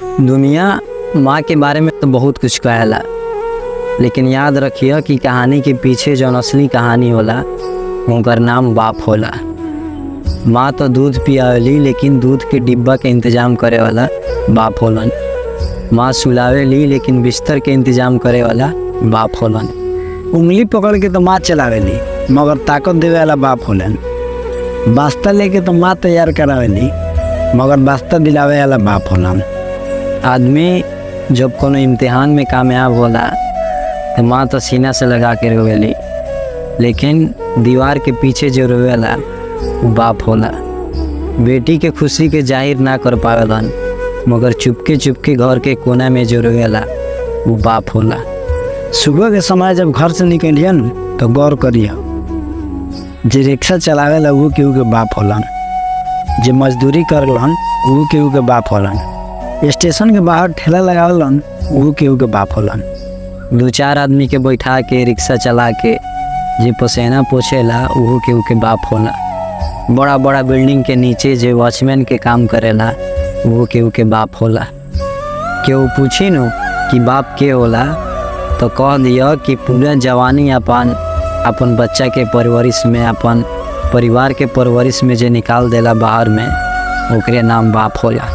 दुनिया माँ के बारे में तो बहुत कुछ कहेला, लेकिन याद रखिए कि कहानी के पीछे जो असली कहानी होला उनकर नाम बाप होला। माँ तो दूध पियावली, लेकिन दूध के डिब्बा के इंतजाम करे वाला बाप होलन। माँ सुलावेली, लेकिन बिस्तर के इंतजाम करे वाला बाप होलन। उंगली पकड़ के तो माँ चलावेली, मगर ताकत देवे वाला बाप होलन। बास्ता लेके तो माँ तैयार करावेली, मगर बास्ता दिलावे वाला बाप होलन। आदमी जब कोनो इम्तिहान में कामयाब होला तो माँ तो सीना से लगा के रोवेली, लेकिन दीवार के पीछे जो रोवेला वो बाप होला। बेटी के खुशी के जाहिर ना कर पावेलन, मगर चुपके चुपके घर के कोना में जो रोवेला वो बाप होला। सुबह के समय जब घर से निकलिए न तो गौर करिए, जे रिक्शा चलावेला वो केहू के बाप होलन, जे मजदूरी करलन वो केहू के बाप होलन, स्टेशन के बाहर ठेला लगावलन वो केहू के बाप होलन। दो चार आदमी के बैठा के रिक्शा चला के जे पसेना पोछेला वो केहू के बाप होला। बड़ा बड़ा बिल्डिंग के नीचे जे वॉचमैन के काम करेला वो केहू के बाप होला। केहू पूछी नु कि बाप के होला तो कह दिया कि पूरा जवानी अपन बच्चा के परवरिश में, अपन परिवार के परवरिश में जे निकाल देला बाहर में, ओकरे नाम बाप होला।